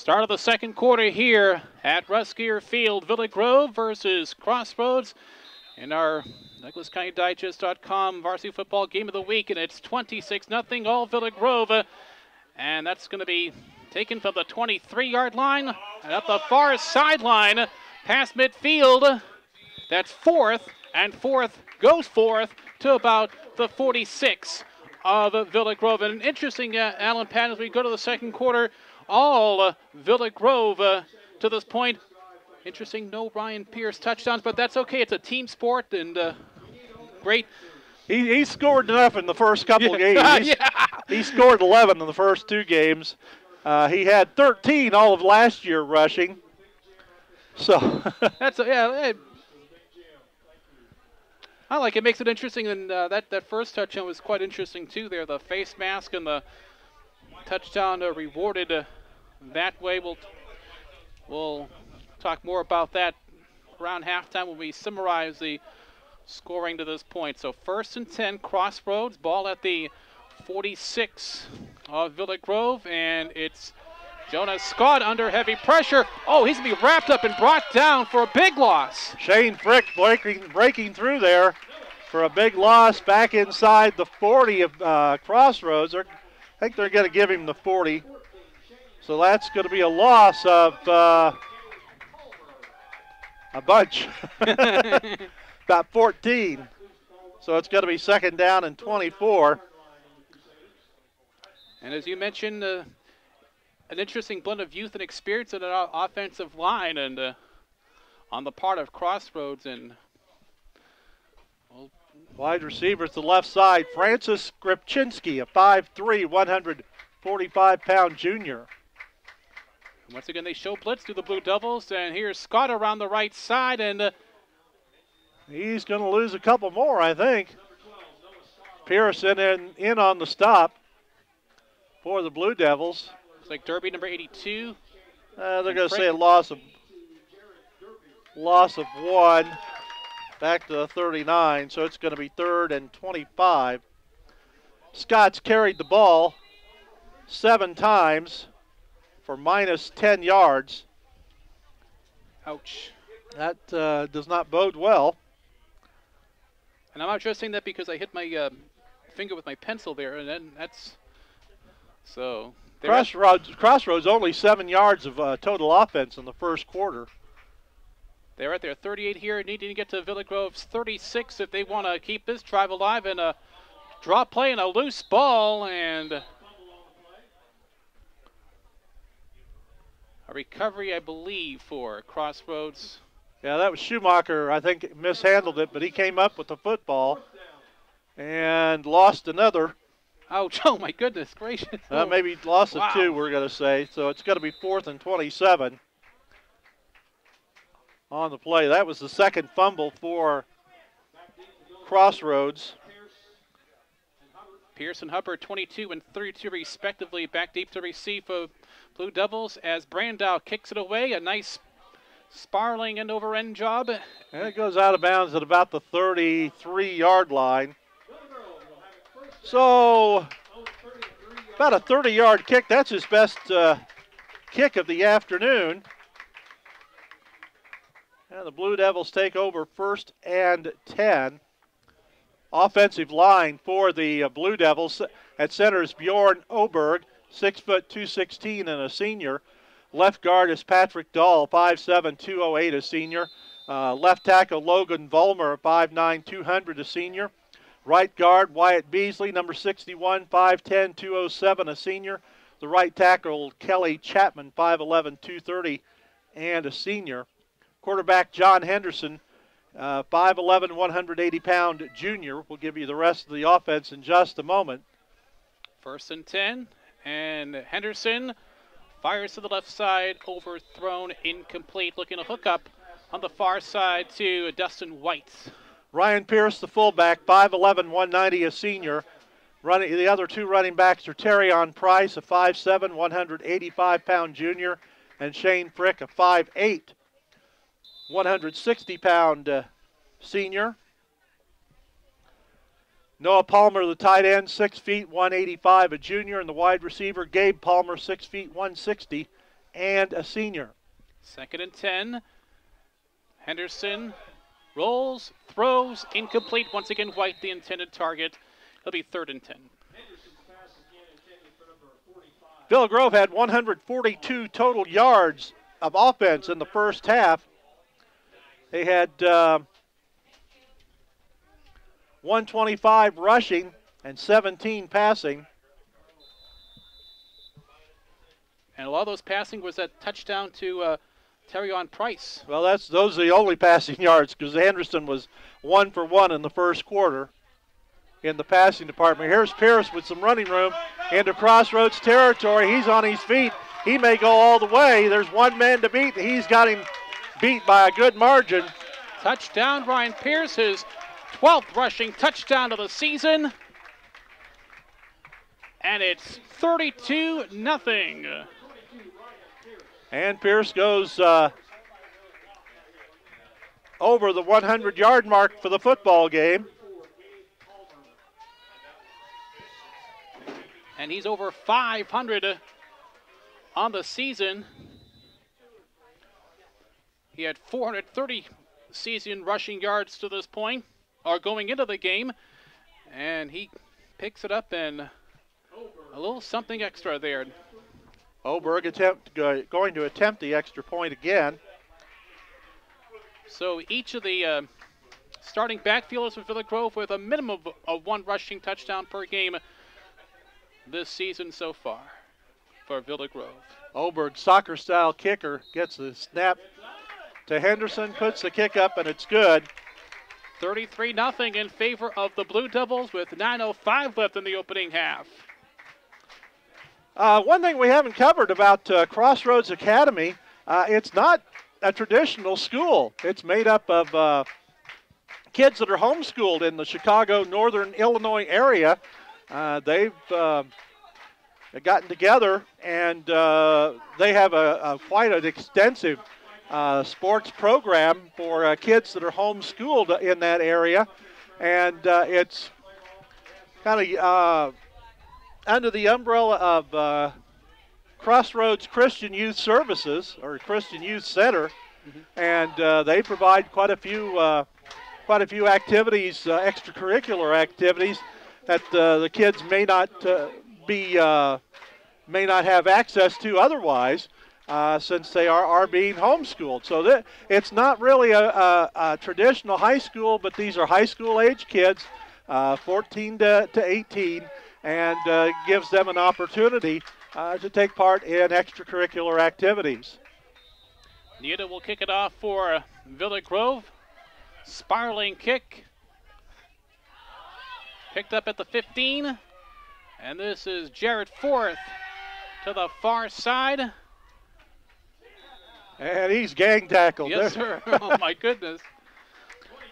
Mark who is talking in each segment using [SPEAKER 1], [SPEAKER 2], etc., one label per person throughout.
[SPEAKER 1] Start of the second quarter here at Ruskier Field. Villa Grove versus Crossroads in our DouglasCountyDigest.com varsity football game of the week, and it's 26-0 all Villa Grove, and that's going to be taken from the 23-yard line and up the far sideline past midfield. That's fourth, and fourth goes forth to about the 46 of Villa Grove. And interesting, Alan Pat, as we go to the second quarter, all Villa Grove to this point. Interesting, no Ryan Pierce touchdowns, but that's okay. It's a team sport, and great.
[SPEAKER 2] He scored enough in the first couple games. He scored 11 in the first two games. He had 13 all of last year rushing. So
[SPEAKER 1] that's I like it. Makes it interesting, and that first touchdown was quite interesting too. There, the face mask and the touchdown rewarded that way. We'll talk more about that around halftime when we summarize the scoring to this point. So 1st and 10, Crossroads, ball at the 46 of Villa Grove, and it's Jonas Scott under heavy pressure. Oh, he's going to be wrapped up and brought down for a big loss.
[SPEAKER 2] Shane Frick breaking through there for a big loss back inside the 40 of Crossroads. I think they're going to give him the 40. So that's going to be a loss of a bunch, about 14. So it's going to be 2nd down and 24.
[SPEAKER 1] And as you mentioned, an interesting blend of youth and experience in an offensive line, and on the part of Crossroads. And
[SPEAKER 2] wide receiver to the left side, Francis Gripczynski, a 5'3", 145-pound junior.
[SPEAKER 1] Once again, they show blitz to the Blue Devils, and here's Scott around the right side, and
[SPEAKER 2] he's going to lose a couple more, I think. Pearson in on the stop for the Blue Devils.
[SPEAKER 1] Looks like Derby, number 82.
[SPEAKER 2] They're going to say a loss of 1 back to the 39, so it's going to be 3rd and 25. Scott's carried the ball 7 times for minus 10 yards.
[SPEAKER 1] Ouch.
[SPEAKER 2] That does not bode well.
[SPEAKER 1] And I'm not just saying that because I hit my finger with my pencil there, and then that's so.
[SPEAKER 2] Crossroads only 7 yards of total offense in the first quarter.
[SPEAKER 1] They're at their 38 here, needing to get to Villa Grove's 36 if they want to keep this drive alive. And a drop play and a loose ball, and a recovery, I believe, for Crossroads.
[SPEAKER 2] Yeah, that was Schumacher. I think mishandled it, but he came up with the football and lost another.
[SPEAKER 1] Ouch, oh my goodness gracious.
[SPEAKER 2] Maybe loss of 2, we're going to say. So it's going to be 4th and 27 on the play. That was the second fumble for Crossroads.
[SPEAKER 1] Pearson Hubbard, 22 and 32 respectively, back deep to receive for Blue Devils as Brandow kicks it away. A nice spiraling end-over-end job.
[SPEAKER 2] And it goes out of bounds at about the 33-yard line. So about a 30-yard kick. That's his best kick of the afternoon. And the Blue Devils take over 1st and 10. Offensive line for the Blue Devils. At center is Bjorn Oberg, 6 foot 216 and a senior. Left guard is Patrick Dahl, 5'7", 208, a senior. Left tackle Logan Vollmer, 5'9", 200, a senior. Right guard Wyatt Beasley, number 61, 5'10", 207, a senior. The right tackle Kelly Chapman, 5'11", 230, and a senior. Quarterback John Henderson, 5'11", 180-pound junior. We'll give you the rest of the offense in just a moment.
[SPEAKER 1] 1st and 10, and Henderson fires to the left side, overthrown, incomplete. Looking to hook up on the far side to Dustin White.
[SPEAKER 2] Ryan Pierce, the fullback, 5'11", 190, a senior. The other 2 running backs are Terrion Price, a 5'7", 185-pound junior, and Shane Frick, a 5'8", 160-pound senior. Noah Palmer, the tight end, 6 feet, 185, a junior, and the wide receiver, Gabe Palmer, 6 feet, 160, and a senior.
[SPEAKER 1] 2nd and 10. Henderson rolls, throws, incomplete. Once again, White the intended target. It'll be 3rd and 10.
[SPEAKER 2] Villa Grove had 142 total yards of offense in the first half. They had 125 rushing and 17 passing.
[SPEAKER 1] And a lot of those passing was that touchdown to Terrion Price.
[SPEAKER 2] Well, those are the only passing yards because Henderson was 1 for 1 in the first quarter in the passing department. Here's Pierce with some running room into Crossroads territory. He's on his feet. He may go all the way. There's one man to beat. He's got him beat by a good margin.
[SPEAKER 1] Touchdown, Ryan Pierce, his 12th rushing touchdown of the season. And it's 32-0.
[SPEAKER 2] And Pierce goes over the 100-yard mark for the football game.
[SPEAKER 1] And he's over 500 on the season. He had 430 season rushing yards to this point, or going into the game. And he picks it up and a little something extra there.
[SPEAKER 2] Oberg going to attempt the extra point again.
[SPEAKER 1] So each of the starting backfielders for Villa Grove with a minimum of 1 rushing touchdown per game this season so far for Villa Grove.
[SPEAKER 2] Oberg, soccer-style kicker, gets the snap to Henderson, puts the kick up, and it's good.
[SPEAKER 1] 33-0 in favor of the Blue Devils with 9:05 left in the opening half.
[SPEAKER 2] One thing we haven't covered about Crossroads Academy, it's not a traditional school. It's made up of kids that are homeschooled in the Chicago, Northern Illinois area. They've gotten together and they have quite an extensive sports program for kids that are homeschooled in that area. And it's kind of under the umbrella of Crossroads Christian Youth Services, or Christian Youth Center, and they provide quite a few activities, extracurricular activities that the kids may not have access to otherwise, since they are being homeschooled. So it's not really a traditional high school, but these are high school age kids, 14 to 18. And gives them an opportunity to take part in extracurricular activities.
[SPEAKER 1] Nieta will kick it off for Villa Grove. Spiraling kick. Picked up at the 15. And this is Jarrett Forth to the far side.
[SPEAKER 2] And he's gang tackled.
[SPEAKER 1] Yes, sir. Oh, my goodness.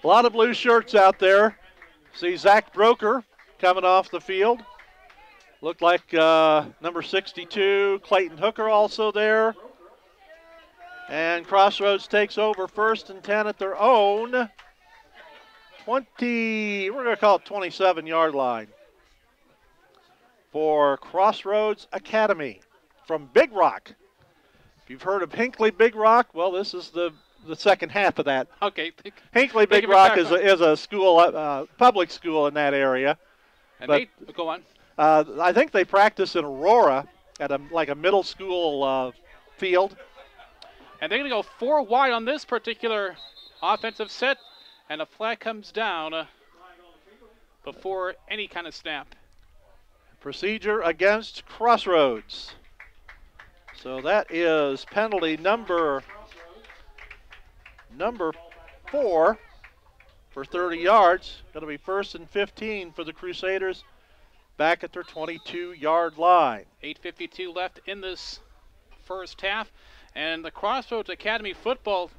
[SPEAKER 2] A lot of blue shirts out there. See Zach Broker coming off the field. Looked like number 62, Clayton Hooker, also there. And Crossroads takes over 1st and 10 at their own 20, we're going to call it 27-yard line for Crossroads Academy from Big Rock. If you've heard of Hinckley Big Rock, well, this is the second half of that.
[SPEAKER 1] Okay.
[SPEAKER 2] Hinckley Big Rock is a school, public school in that area.
[SPEAKER 1] And go on.
[SPEAKER 2] I think they practice in Aurora at a middle school field.
[SPEAKER 1] And they're going to go 4 wide on this particular offensive set, and a flag comes down before any kind of snap.
[SPEAKER 2] Procedure against Crossroads. So that is penalty number 4 for 30 yards. Going to be 1st and 15 for the Crusaders. Back at their 22-yard line.
[SPEAKER 1] 8:52 left in this first half. And the Crossroads Academy football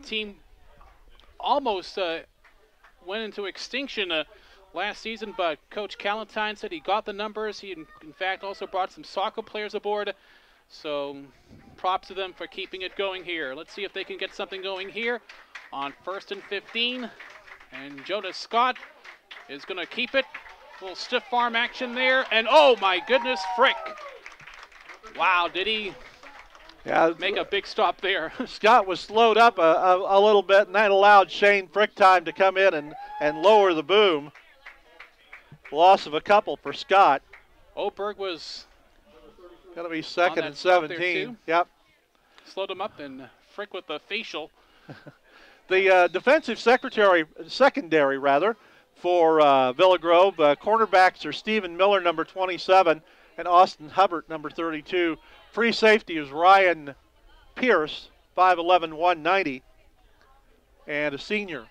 [SPEAKER 1] team almost went into extinction last season, but Coach Callentine said he got the numbers. He, in fact, also brought some soccer players aboard. So props to them for keeping it going here. Let's see if they can get something going here on 1st and 15. And Jonas Scott is going to keep it. A little stiff arm action there, and oh my goodness, Frick. Wow, did he
[SPEAKER 2] Yeah,
[SPEAKER 1] make a big stop there.
[SPEAKER 2] Scott was slowed up a little bit, and that allowed Shane Frick time to come in and lower the boom. Loss of a couple for Scott.
[SPEAKER 1] Oberg was
[SPEAKER 2] going to be second and 17. Yep.
[SPEAKER 1] Slowed him up, and Frick with the facial.
[SPEAKER 2] The defensive secondary for Villa Grove. Cornerbacks are Stephen Miller, number 27, and Austin Hubbard, number 32. Free safety is Ryan Pierce, 5'11", 190, and a senior.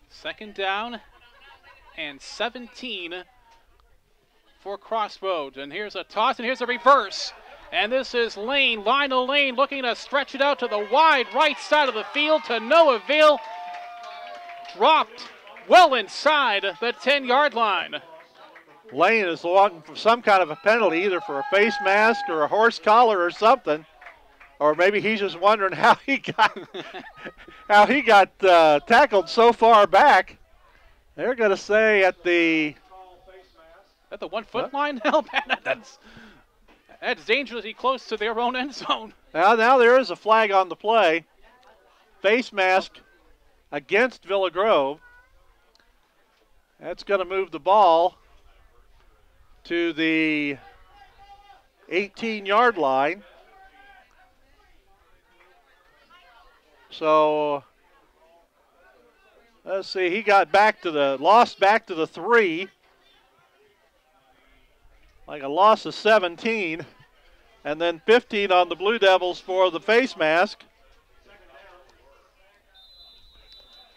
[SPEAKER 1] Second down and 17 for Crossroads. And here's a toss, and here's a reverse. And this is Lionel Lane looking to stretch it out to the wide right side of the field to no avail. Dropped well inside the 10-yard line.
[SPEAKER 2] Lane is looking for some kind of a penalty, either for a face mask or a horse collar or something. Or maybe he's just wondering how he got tackled so far back. They're going to say at the
[SPEAKER 1] 1 foot line now, that's dangerously close to their own end zone.
[SPEAKER 2] Now there is a flag on the play. Face mask against Villa Grove. That's going to move the ball to the 18-yard line. So let's see, he got lost back to the 3. Like a loss of 17. And then 15 on the Blue Devils for the face mask.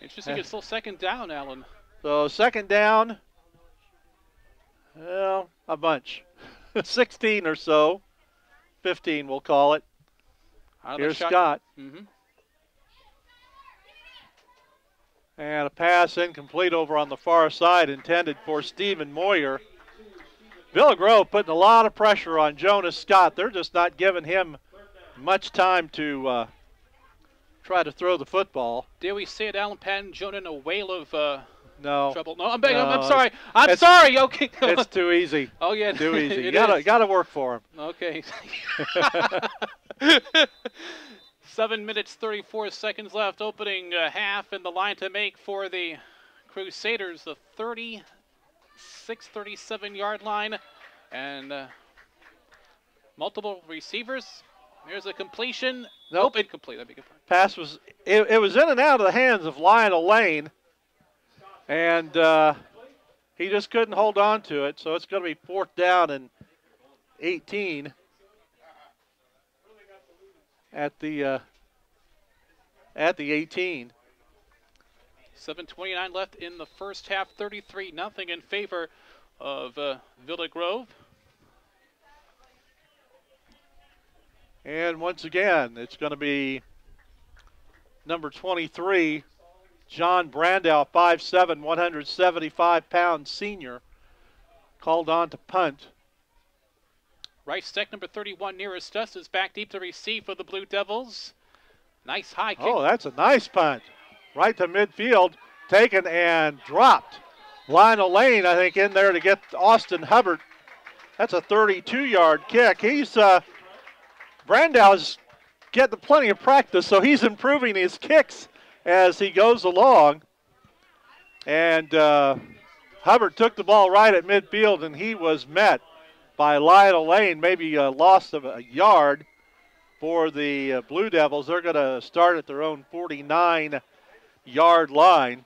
[SPEAKER 1] Interesting, it's still second down, Alan.
[SPEAKER 2] So second down, well, a bunch. 16 or so. 15 we'll call it. Here's Scott. And a pass incomplete over on the far side intended for Stephen Moyer. Villa Grove putting a lot of pressure on Jonas Scott. They're just not giving him much time to try to throw the football.
[SPEAKER 1] Did we say it, Alan Patton, Jonah in a whale of trouble? No, I'm sorry. I'm sorry. Okay.
[SPEAKER 2] It's too easy.
[SPEAKER 1] Oh, yeah.
[SPEAKER 2] Too easy. You gotta work for him.
[SPEAKER 1] Okay. 7 minutes, 34 seconds left. Opening half, and the line to make for the Crusaders, the 37-yard line. And multiple receivers. Here's a completion. Nope, incomplete. That'd be good.
[SPEAKER 2] Pass was it was in and out of the hands of Lionel Lane, and he just couldn't hold on to it. So it's going to be 4th down and 18 at the 18.
[SPEAKER 1] 7:29 left in the first half. 33-0 in favor of Villa Grove.
[SPEAKER 2] And once again, it's going to be number 23, John Brandow, 5'7", 175-pound senior, called on to punt.
[SPEAKER 1] Rice Steck, number 31, nearest us, is back deep to receive for the Blue Devils. Nice high kick.
[SPEAKER 2] Oh, that's a nice punt. Right to midfield, taken and dropped. Lionel Lane, I think, in there to get Austin Hubbard. That's a 32-yard kick. Brandow's getting plenty of practice, so he's improving his kicks as he goes along. And Hubbard took the ball right at midfield, and he was met by Lionel Lane, maybe a loss of a yard for the Blue Devils. They're going to start at their own 49-yard line.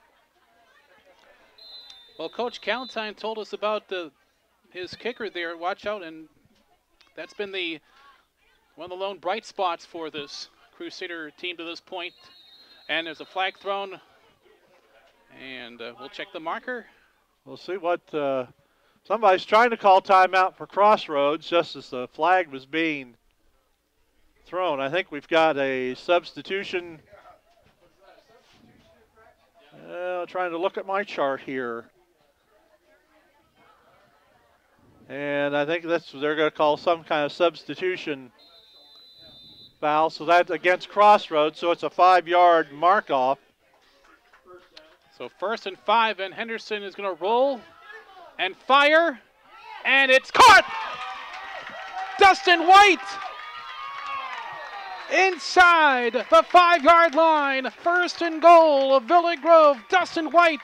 [SPEAKER 1] Well, Coach Callentine told us about his kicker there. Watch out, and that's been one of the lone bright spots for this Crusader team to this point. And there's a flag thrown, and we'll check the marker.
[SPEAKER 2] We'll see what somebody's trying to call timeout for Crossroads just as the flag was being thrown. I think we've got a substitution. Trying to look at my chart here. And I think they're going to call some kind of substitution foul. So that's against Crossroads, so it's a 5-yard mark-off.
[SPEAKER 1] So 1st and 5, and Henderson is going to roll and fire, and it's caught! Dustin White inside the 5-yard line. First and goal of Villa Grove. Dustin White,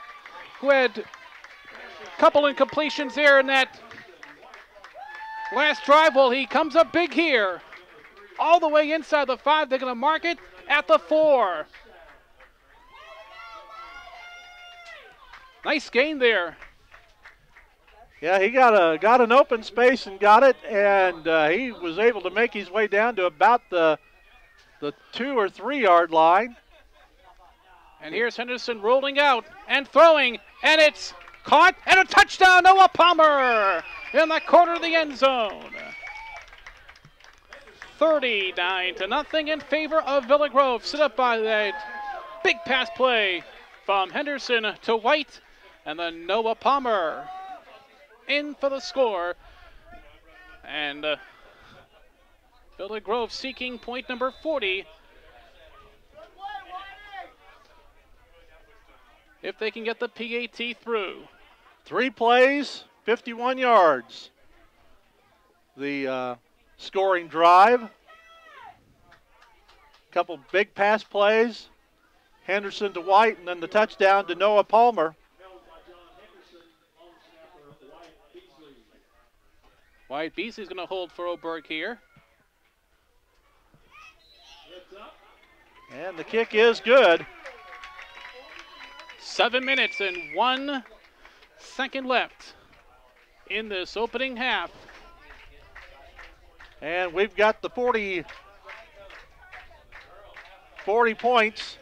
[SPEAKER 1] who had a couple incompletions there in that last drive. Well, he comes up big here. All the way inside the 5. They're going to mark it at the 4. Nice gain there.
[SPEAKER 2] Yeah, he got an open space and got it, and he was able to make his way down to about the 2 or 3 yard line.
[SPEAKER 1] And here's Henderson rolling out and throwing, and it's caught, and a touchdown, Noah Palmer in the corner of the end zone. 39-0 in favor of Villa Grove, set up by that big pass play from Henderson to White, and then Noah Palmer in for the score. And Villa Grove seeking point number 40. If they can get the PAT through.
[SPEAKER 2] 3 plays, 51 yards. The scoring drive. Couple big pass plays. Henderson to White, and then the touchdown to Noah Palmer.
[SPEAKER 1] Wyatt Beasley's going to hold for Oberg here.
[SPEAKER 2] And the kick is good.
[SPEAKER 1] 7 minutes and 1 second left in this opening half.
[SPEAKER 2] And we've got the 40 points.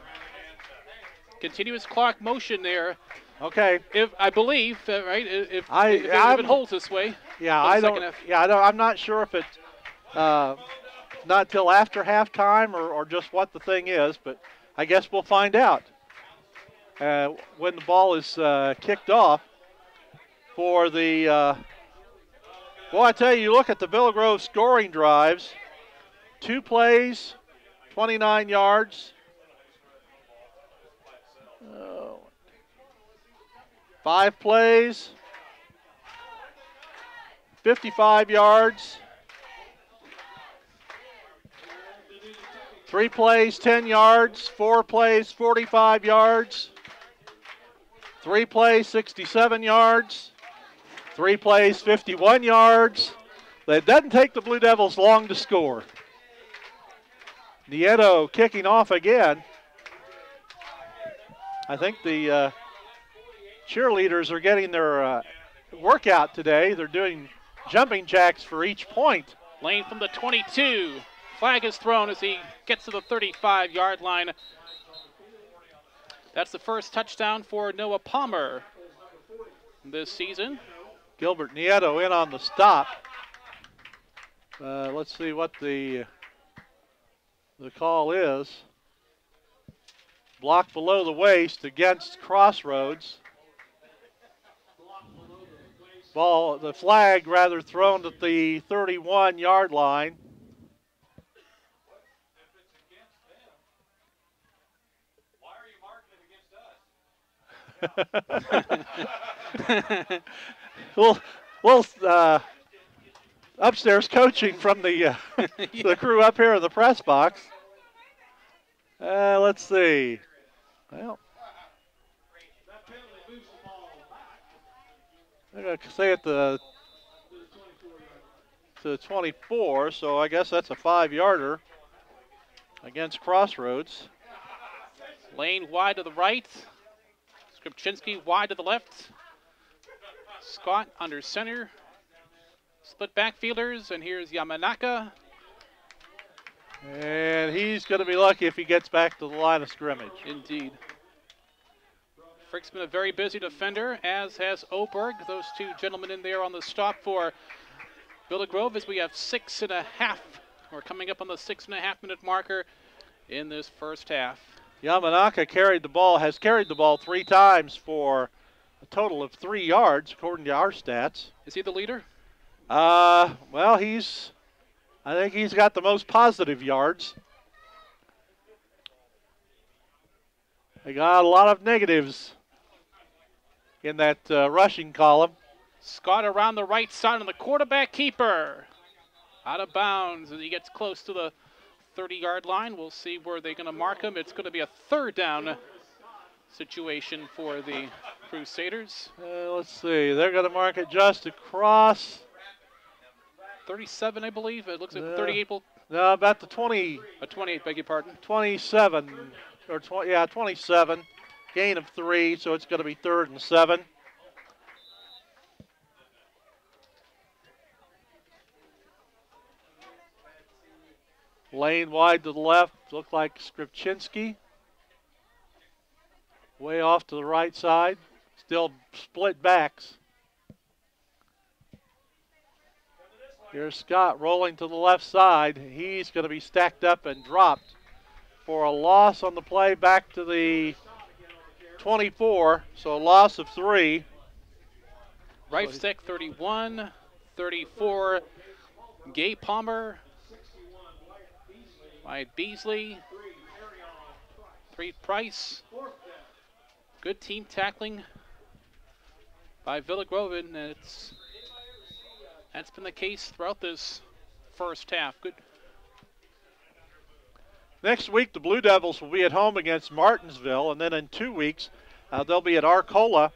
[SPEAKER 1] Continuous clock motion there.
[SPEAKER 2] Okay.
[SPEAKER 1] If I believe, right? If it holds this way.
[SPEAKER 2] Yeah, I'm not sure if it's not till after halftime or just what the thing is, but I guess we'll find out when the ball is kicked off for the. Well, I tell you, look at the Villa Grove scoring drives. 2 plays, 29 yards. 5 plays, 55 yards. 3 plays, 10 yards. 4 plays, 45 yards. 3 plays, 67 yards. 3 plays, 51 yards. It doesn't take the Blue Devils long to score. Nieto kicking off again. I think the cheerleaders are getting their workout today. They're doing jumping jacks for each point.
[SPEAKER 1] Lane from the 22. Flag is thrown as he gets to the 35-yard line. That's the first touchdown for Noah Palmer this season.
[SPEAKER 2] Gilbert Nieto in on the stop. Let's see what the call is. Block below the waist against Crossroads. The flag rather thrown at the 31-yard line. Well, upstairs coaching from the the crew up here in the press box. Let's see. Well, I'm going to say at the 24, so I guess that's a 5-yarder against Crossroads.
[SPEAKER 1] Lane wide to the right. Skripczynski wide to the left. Scott under center. Split backfielders, and here's Yamanaka.
[SPEAKER 2] And he's going to be lucky if he gets back to the line of scrimmage.
[SPEAKER 1] Indeed. Frick's been a very busy defender, as has Oberg. Those 2 gentlemen in there on the stop for Villa Grove as we have 6.5. We're coming up on the 6.5-minute marker in this first half.
[SPEAKER 2] Yamanaka has carried the ball 3 times for a total of 3 yards, according to our stats.
[SPEAKER 1] Is he the leader?
[SPEAKER 2] Well, I think he's got the most positive yards. They got a lot of negatives in that rushing column.
[SPEAKER 1] Scott around the right side on the quarterback keeper. Out of bounds as he gets close to the 30-yard line. We'll see where they're going to mark him. It's going to be a third down situation for the Crusaders.
[SPEAKER 2] Let's see. They're going to mark it just across.
[SPEAKER 1] 37, I believe. It looks like 38 will.
[SPEAKER 2] No, about the 20.
[SPEAKER 1] 28, beg your pardon.
[SPEAKER 2] 27. Or 27. Gain of 3, so it's going to be 3rd and 7. Lane wide to the left. Looked like Skripczynski. Way off to the right side. Still split backs. Here's Scott rolling to the left side. He's going to be stacked up and dropped for a loss on the play back to the 24. So a loss of 3.
[SPEAKER 1] Reifstick 31, 34. Gay Palmer. Wyatt Beasley. 3 Price. Good team tackling by Villa Grove, and that's been the case throughout this first half. Good.
[SPEAKER 2] Next week, the Blue Devils will be at home against Martinsville, and then in 2 weeks, they'll be at Arcola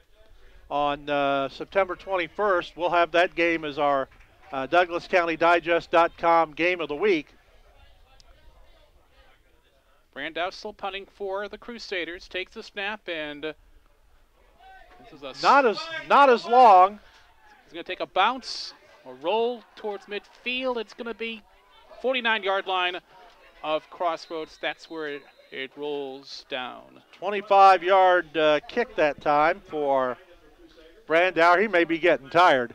[SPEAKER 2] on September 21st. We'll have that game as our DouglasCountyDigest.com game of the week.
[SPEAKER 1] Brandow still punting for the Crusaders. Takes the snap, and this is a
[SPEAKER 2] not as long.
[SPEAKER 1] He's going to take a bounce, a roll towards midfield. It's going to be 49-yard line of Crossroads. That's where it rolls down.
[SPEAKER 2] 25-yard kick that time for Brandow. He may be getting tired.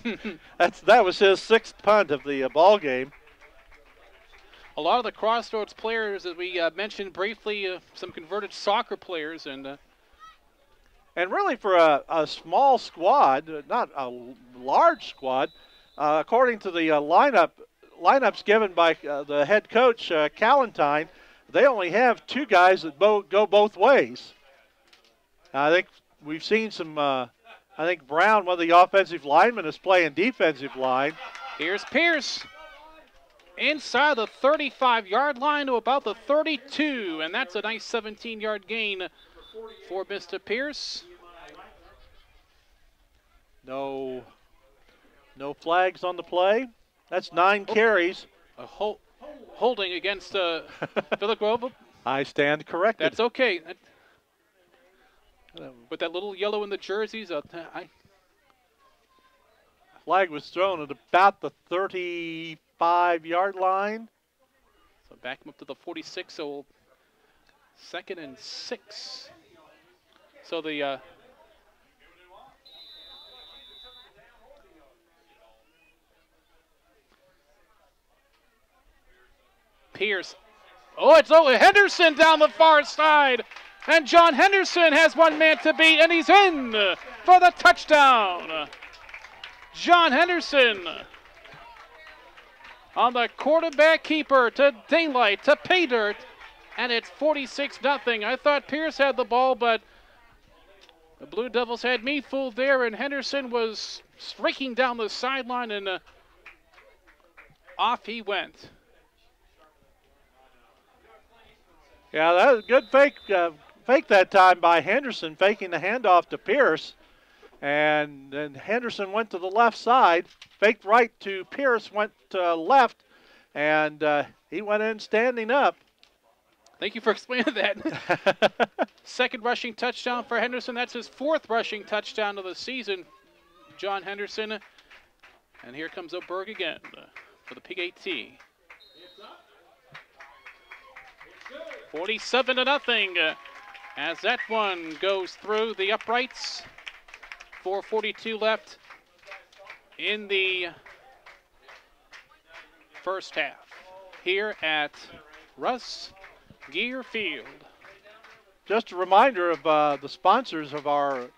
[SPEAKER 2] That was his 6th punt of the ball game.
[SPEAKER 1] A lot of the Crossroads players, as we mentioned briefly, some converted soccer players, and
[SPEAKER 2] really for a small squad, not a large squad, according to the lineups given by the head coach Callentine, they only have 2 guys that go both ways. I think we've seen some. I think Brown, one of the offensive linemen, is playing defensive line.
[SPEAKER 1] Here's Pierce. Inside the 35-yard line to about the 32, and that's a nice 17-yard gain for Mr. Pierce.
[SPEAKER 2] No flags on the play. That's 9 carries.
[SPEAKER 1] A holding against Villa Grove.
[SPEAKER 2] I stand corrected.
[SPEAKER 1] That's okay. With that little yellow in the jerseys,
[SPEAKER 2] flag was thrown at about the 35-yard line.
[SPEAKER 1] So back him up to the 46, so 2nd and 6. So the Pierce. Oh, it's Henderson down the far side. And John Henderson has one man to beat, and he's in for the touchdown. John Henderson on the quarterback keeper to daylight to pay dirt, and it's 46-0. I thought Pierce had the ball, but the Blue Devils had me fooled there, and Henderson was streaking down the sideline, and off he went.
[SPEAKER 2] Yeah, that was a good fake that time by Henderson, faking the handoff to Pierce. And then Henderson went to the left side, faked right to Pierce, went to left, and he went in standing up.
[SPEAKER 1] Thank you for explaining that. 2nd rushing touchdown for Henderson. That's his 4th rushing touchdown of the season, John Henderson. And here comes Oberg again for the Pig AT. 47-0 as that one goes through the uprights. 4:42 left in the first half here at Russ Gear Field.
[SPEAKER 2] Just a reminder of the sponsors of our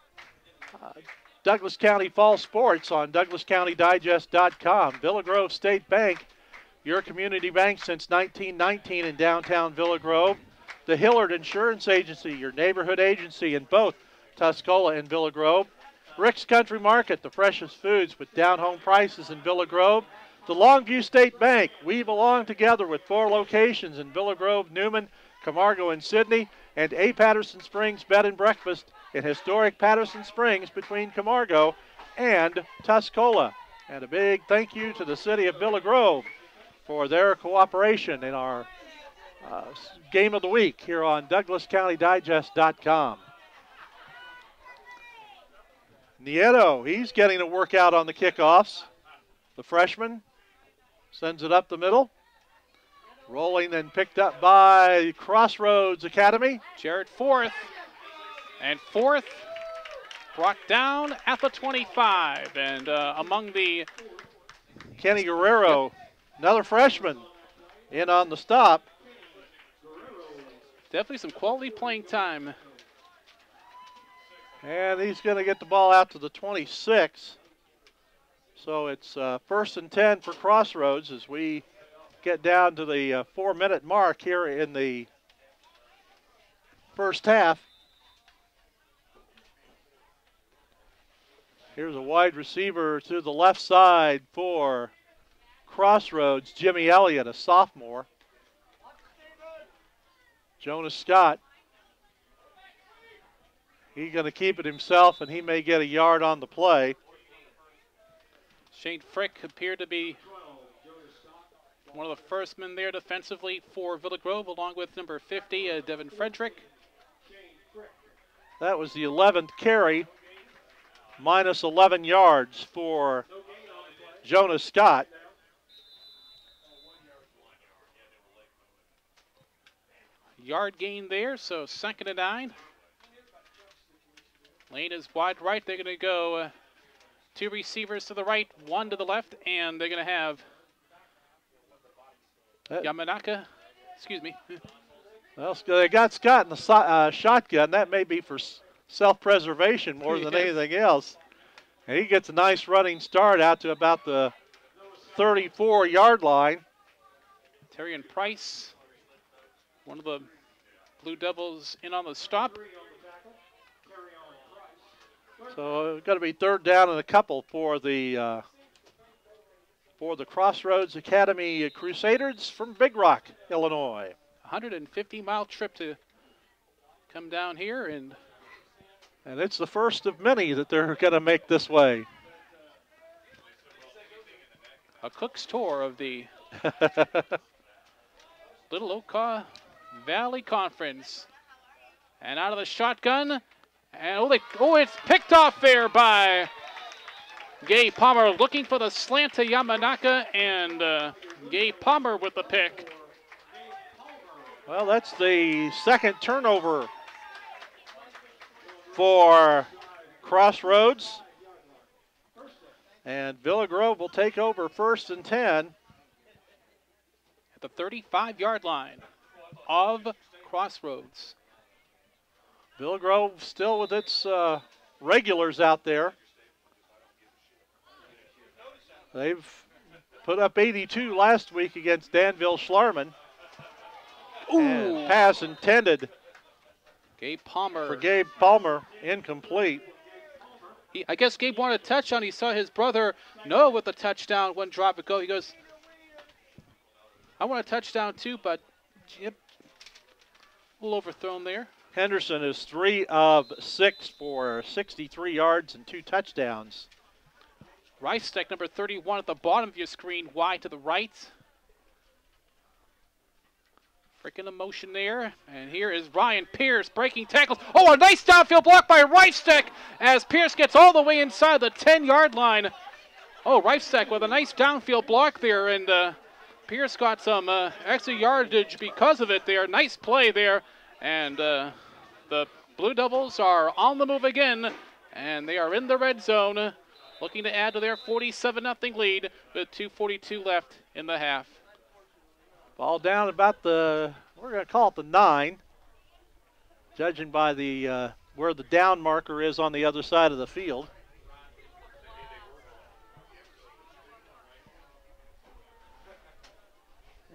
[SPEAKER 2] Douglas County Fall Sports on DouglasCountyDigest.com. Villa Grove State Bank, your community bank since 1919 in downtown Villa Grove. The Hillard Insurance Agency, your neighborhood agency in both Tuscola and Villa Grove. Rick's Country Market, the freshest foods with down-home prices in Villa Grove. to Longview State Bank. We belong together with 4 locations in Villa Grove, Newman, Camargo, and Sydney, and A. Patterson Springs Bed and Breakfast in historic Patterson Springs between Camargo and Tuscola. And a big thank you to the city of Villa Grove for their cooperation in our game of the week here on DouglasCountyDigest.com. Nieto, he's getting a workout on the kickoffs. The freshman sends it up the middle. Rolling and picked up by Crossroads Academy.
[SPEAKER 1] Jarrett Forth. And Forth brought down at the 25. And among the...
[SPEAKER 2] Kenny Guerrero, another freshman, in on the stop.
[SPEAKER 1] Definitely some quality playing time.
[SPEAKER 2] And he's going to get the ball out to the 26. So it's 1st and 10 for Crossroads as we get down to the 4-minute mark here in the first half. Here's a wide receiver to the left side for Crossroads, Jimmy Elliott, a sophomore. Jonas Scott. He's going to keep it himself, and he may get a yard on the play.
[SPEAKER 1] Shane Frick appeared to be one of the first men there defensively for Villa Grove, along with number 50, Devin Frederick.
[SPEAKER 2] That was the 11th carry, minus 11 yards for Jonas Scott.
[SPEAKER 1] Yard gain there, so 2nd and 9. Lane is wide right. They're going to go 2 receivers to the right, 1 to the left, and they're going to have Yamanaka. Excuse me.
[SPEAKER 2] Well, they got Scott in the shotgun. That may be for self-preservation more than anything else. And he gets a nice running start out to about the 34-yard line.
[SPEAKER 1] Terrian Price, one of the Blue Devils, in on the stop.
[SPEAKER 2] So it's going to be 3rd down and a couple for the Crossroads Academy Crusaders from Big Rock, Illinois.
[SPEAKER 1] 150-mile trip to come down here, and
[SPEAKER 2] it's the first of many that they're going to make this way.
[SPEAKER 1] A Cook's tour of the Little Okaw Valley Conference. And out of the shotgun, and it's picked off there by Gay Palmer, looking for the slant to Yamanaka, and Gay Palmer with the pick.
[SPEAKER 2] Well, that's the 2nd turnover for Crossroads. And Villa Grove will take over 1st and 10.
[SPEAKER 1] At the 35-yard line of Crossroads.
[SPEAKER 2] Villa Grove still with its regulars out there. They've put up 82 last week against Danville Schlarman. And pass intended
[SPEAKER 1] Gabe Palmer.
[SPEAKER 2] For Gabe Palmer, incomplete.
[SPEAKER 1] I guess Gabe wanted a touchdown. He saw his brother Noah with the touchdown, one drop ago. He goes, I want a touchdown too, but yep, a little overthrown there.
[SPEAKER 2] Henderson is 3 of 6 for 63 yards and 2 touchdowns.
[SPEAKER 1] Reistek, number 31 at the bottom of your screen, wide to the right. Freaking emotion there. And here is Ryan Pierce breaking tackles. Oh, a nice downfield block by Reifsteck as Pierce gets all the way inside the 10-yard line. Oh, Reifsteck with a nice downfield block there, and Pierce got some extra yardage because of it there. Nice play there. And the Blue Devils are on the move again, and they are in the red zone, looking to add to their 47-0 lead with 2:42 left in the half.
[SPEAKER 2] Ball down about the, we're going to call it the 9, judging by the where the down marker is on the other side of the field.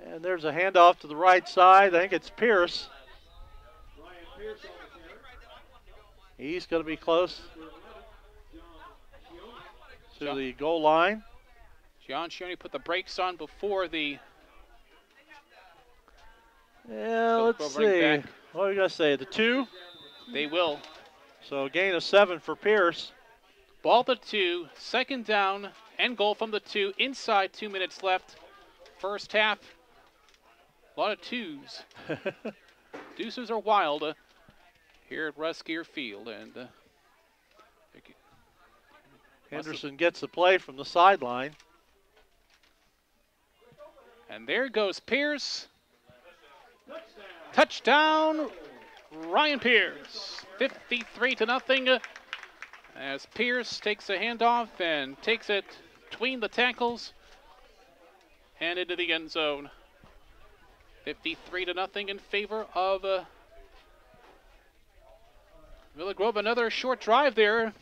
[SPEAKER 2] And there's a handoff to the right side. I think it's Pierce. He's going to be close to the goal line.
[SPEAKER 1] John Shione put the brakes on before the...
[SPEAKER 2] Yeah, let's see. What are we going to say? The 2?
[SPEAKER 1] They will.
[SPEAKER 2] So a gain of 7 for Pierce.
[SPEAKER 1] Ball the 2, second down, and goal from the 2, inside 2 minutes left. First half, a lot of 2s. Deuces are wild here at Russkier Field. And
[SPEAKER 2] Henderson gets the play from the sideline.
[SPEAKER 1] And there goes Pierce. Touchdown, Ryan Pierce. 53-0. As Pierce takes a handoff and takes it between the tackles and into the end zone. 53-0 in favor of Villa Grove. Another short drive there,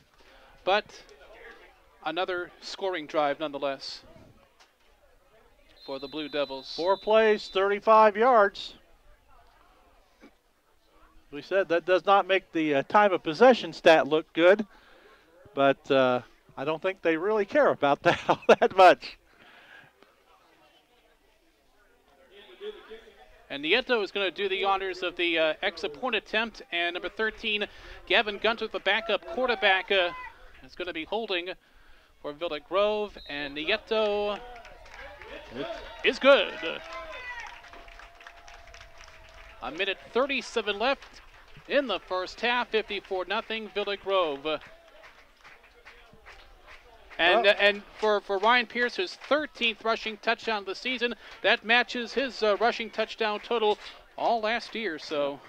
[SPEAKER 1] but another scoring drive nonetheless for the Blue Devils.
[SPEAKER 2] 4 plays, 35 yards. We said that does not make the time of possession stat look good, but I don't think they really care about that all that much.
[SPEAKER 1] And Nieto is going to do the honors of the extra point attempt, and number 13, Gavin Gunter, the backup quarterback, is going to be holding for Villa Grove, and Nieto is good. A minute 37 left in the first half, 54-0 Villa Grove. And for Ryan Pierce, his 13th rushing touchdown of the season, that matches his rushing touchdown total all last year. So,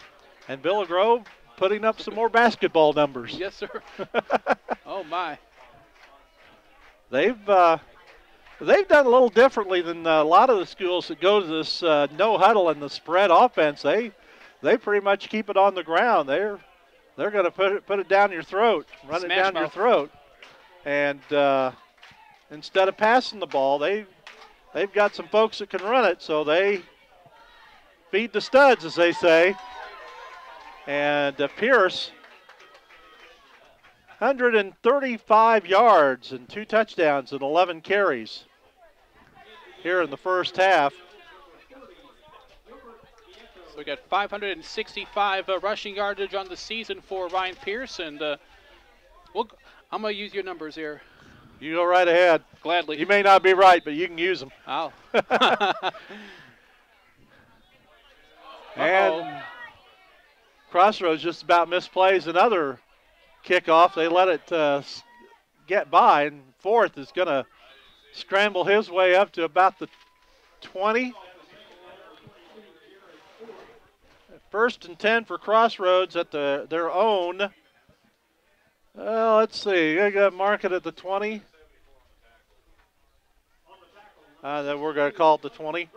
[SPEAKER 2] and Villa Grove putting up some more basketball numbers.
[SPEAKER 1] Yes, sir. Oh my.
[SPEAKER 2] They've done a little differently than a lot of the schools that go to this no huddle and the spread offense. They pretty much keep it on the ground. They're going to put it down your throat, run it down your throat. And instead of passing the ball, they've got some folks that can run it, so they feed the studs, as they say. And Pierce, 135 yards and 2 touchdowns and 11 carries here in the first half.
[SPEAKER 1] So we got 565 rushing yardage on the season for Ryan Pierce, and I'm going to use your numbers here.
[SPEAKER 2] You go right ahead.
[SPEAKER 1] Gladly.
[SPEAKER 2] You may not be right, but you can use them.
[SPEAKER 1] Oh.
[SPEAKER 2] And Crossroads just about misplays another kickoff. They let it get by, and Fourth is going to scramble his way up to about the 20. First and 10 for Crossroads at their own. Let's see. I got to mark it at the 20. Then we're going to call it the 20.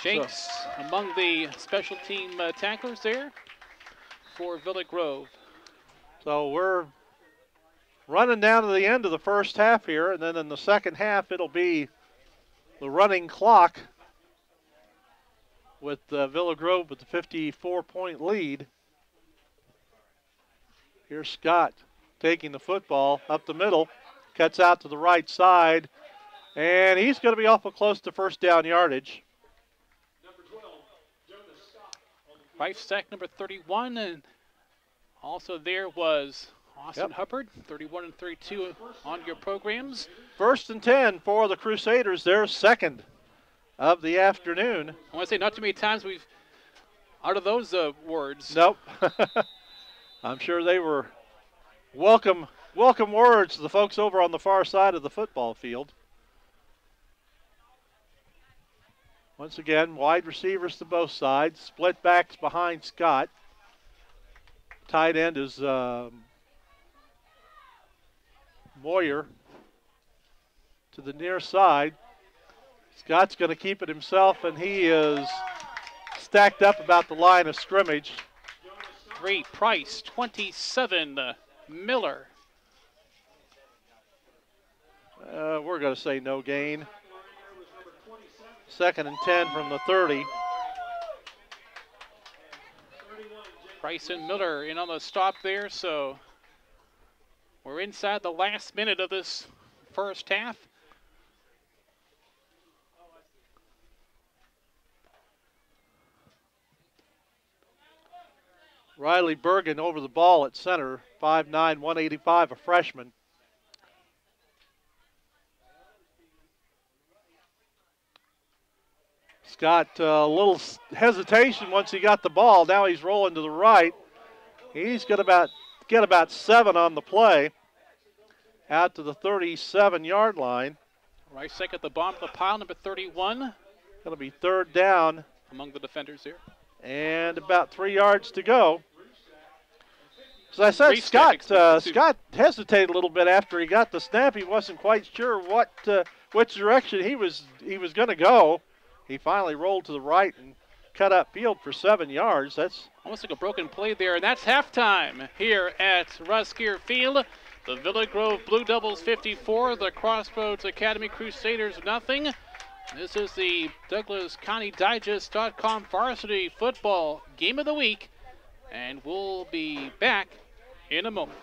[SPEAKER 1] Shanks among the special team tacklers there for Villa Grove.
[SPEAKER 2] So we're running down to the end of the first half here, and then in the second half it'll be the running clock with Villa Grove with the 54-point lead. Here's Scott taking the football up the middle, cuts out to the right side, and he's going to be awful close to first down yardage.
[SPEAKER 1] Right sack number 31, and also there was Austin Hubbard, 31 and 32 on your programs.
[SPEAKER 2] First and 10 for the Crusaders, their second of the afternoon.
[SPEAKER 1] I want to say not too many times we've out of those words.
[SPEAKER 2] Nope. I'm sure they were welcome words to the folks over on the far side of the football field. Once again, wide receivers to both sides, split backs behind Scott. Tight end is Moyer to the near side. Scott's going to keep it himself, and he is stacked up about the line of scrimmage.
[SPEAKER 1] 3 Price, 27 Miller.
[SPEAKER 2] We're going to say no gain. Second and 10 from the 30.
[SPEAKER 1] Price and Miller in on the stop there, so We're inside the last minute of this first half.
[SPEAKER 2] Riley Bergen over the ball at center, 5'9", 185, a freshman. Scott, a little hesitation once he got the ball. Now he's rolling to the right. He's going to get about 7 on the play out to the 37-yard line.
[SPEAKER 1] Rysek at the bottom of the pile, number 31.
[SPEAKER 2] Going to be 3rd down.
[SPEAKER 1] Among the defenders here.
[SPEAKER 2] And about 3 yards to go. As I said, Scott hesitated a little bit after he got the snap. He wasn't quite sure which direction he was going to go. He finally rolled to the right and cut up field for 7 yards. That's
[SPEAKER 1] almost like a broken play there, and that's halftime here at Russkier Field. The Villa Grove Blue Devils 54, the Crossroads Academy Crusaders nothing. This is the DouglasCountyDigest.com Varsity Football Game of the Week, and we'll be back in a moment.